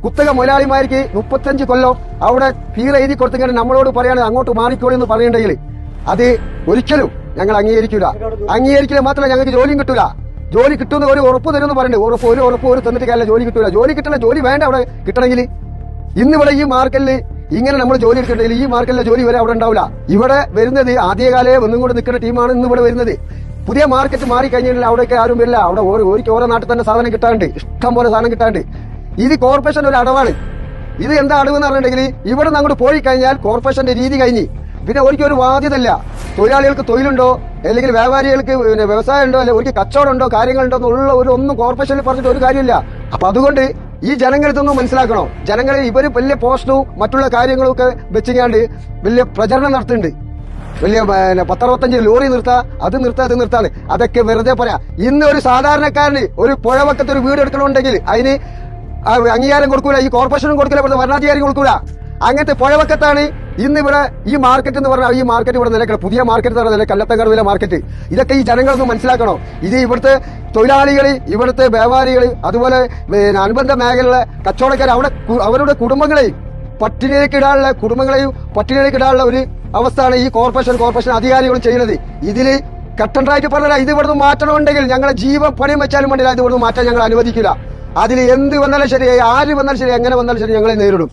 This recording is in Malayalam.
കുത്തക മുതലാളിമാർക്ക് 35 കൊല്ലം അവിടെ ഫീർ എഴുതി കൊടുത്തിങ്ങനെ നമ്മളോട് പറയാണ് അങ്ങോട്ട് മാറിക്കോളി എന്ന് പറയണ്ടെങ്കിൽ അത് ഒരിക്കലും ഞങ്ങൾ അംഗീകരിക്കില്ല മാത്രമല്ല ഞങ്ങൾക്ക് ജോലിയും കിട്ടൂല. ജോലി കിട്ടുന്ന ഒരു ഉറപ്പ് തരുമെന്ന് പറയുന്നുണ്ട്. ഉറപ്പ് ഒരു തന്നിട്ട് കാര്യമില്ല, ജോലി കിട്ടൂല. ജോലി കിട്ടണ ജോലി വേണ്ട അവിടെ കിട്ടണമെങ്കിൽ. ഇന്നിവിടെ ഈ മാർക്കറ്റിൽ ഇങ്ങനെ നമ്മൾ ജോലി എടുക്കണ്ടെങ്കിൽ ഈ മാർക്കറ്റിലെ ജോലി വരെ അവിടെ ഉണ്ടാവില്ല. ഇവിടെ വരുന്നത് ആദ്യകാലയെ ഒന്നും കൂടെ നിൽക്കുന്ന ടീമാണ് ഇന്ന് ഇവിടെ വരുന്നത്. പുതിയ മാർക്കറ്റ് മാറി കഴിഞ്ഞാൽ അവിടേക്ക് ആരും വരില്ല. അവിടെ ഓരോ നാട്ടിൽ തന്നെ സാധനം കിട്ടാണ്ട്, ഇഷ്ടം പോലെ സാധനം കിട്ടാണ്ട്. ഇത് കോർപ്പറേഷൻ ഒരു അടവാണ്. ഇത് എന്താ അടവെന്ന് പറഞ്ഞിട്ടുണ്ടെങ്കിൽ ഇവിടെ നിന്ന് അങ്ങോട്ട് പോയി കഴിഞ്ഞാൽ കോർപ്പറേഷന്റെ രീതി കഴിഞ്ഞ് പിന്നെ ഒരിക്കലും ഒരു ബാധ്യതല്ല. തൊഴിലാളികൾക്ക് തൊഴിലുണ്ടോ അല്ലെങ്കിൽ വ്യാപാരികൾക്ക് വ്യവസായം ഉണ്ടോ അല്ലെങ്കിൽ ഒരിക്കൽ കച്ചവടം ഉണ്ടോ കാര്യങ്ങളുണ്ടോ എന്നുള്ള ഒന്നും കോർപ്പറേഷനിൽ പറഞ്ഞിട്ട് ഒരു കാര്യമില്ല. അപ്പൊ അതുകൊണ്ട് ഈ ജനങ്ങൾ ഇതൊന്നും മനസ്സിലാക്കണോ? ജനങ്ങളെ ഇവര് വലിയ പോസ്റ്ററും മറ്റുള്ള കാര്യങ്ങളും ഒക്കെ വെച്ചിങ്ങാണ്ട് വലിയ പ്രചരണം നടത്തുന്നുണ്ട്. വലിയ 10-65 ലോറി അത് നിർത്താണ്. അതൊക്കെ വെറുതെ പറയാം. ഇന്ന് ഒരു സാധാരണക്കാരന് ഒരു പുഴവക്കത്ത് ഒരു വീട് എടുക്കണമെന്നുണ്ടെങ്കിൽ അതിന് അംഗീകാരം കൊടുക്കൂല, ഈ കോർപ്പറേഷനും കൊടുക്കില്ല, ഇവിടുത്തെ ഭരണാധികാരി കൊടുക്കൂല. അങ്ങനത്തെ പുഴവക്കത്താണ് ഇന്ന് ഇവിടെ ഈ മാർക്കറ്റ് എന്ന് പറഞ്ഞാൽ ഈ മാർക്കറ്റ് ഇവിടെ നിലക്കണം. പുതിയ മാർക്കറ്റ് എന്ന് പറഞ്ഞാൽ കല്ലത്തങ്കടവിലെ മാർക്കറ്റ്. ഇതൊക്കെ ഈ ജനങ്ങളൊന്നും മനസ്സിലാക്കണോ? ഇത് ഇവിടുത്തെ തൊഴിലാളികൾ, ഇവിടുത്തെ വ്യാപാരികൾ, അതുപോലെ അനുബന്ധ മേഖലയിലെ കച്ചവടക്കാർ അവരുടെ കുടുംബങ്ങളെയും പട്ടിണിയിലേക്ക് ഇടാനുള്ള ഒരു അവസ്ഥയാണ് ഈ കോർപ്പറേഷൻ അധികാരികൾ ചെയ്യുന്നത്. ഇതിൽ കട്ടൻറായിട്ട് പറഞ്ഞാൽ ഇത് ഇവിടുന്ന് മാറ്റണമെന്നുണ്ടെങ്കിൽ ഞങ്ങളെ ജീവൻ പണിയും വെച്ചാലും വേണ്ടില്ല, ഇത് ഇവിടുന്ന് മാറ്റാൻ ഞങ്ങൾ അനുവദിക്കില്ല. അതിൽ എന്ത് വന്നാലും ശരി, ആര് വന്നാലും ശരി, എങ്ങനെ വന്നാലും ശരി, ഞങ്ങളെ നേരിടും.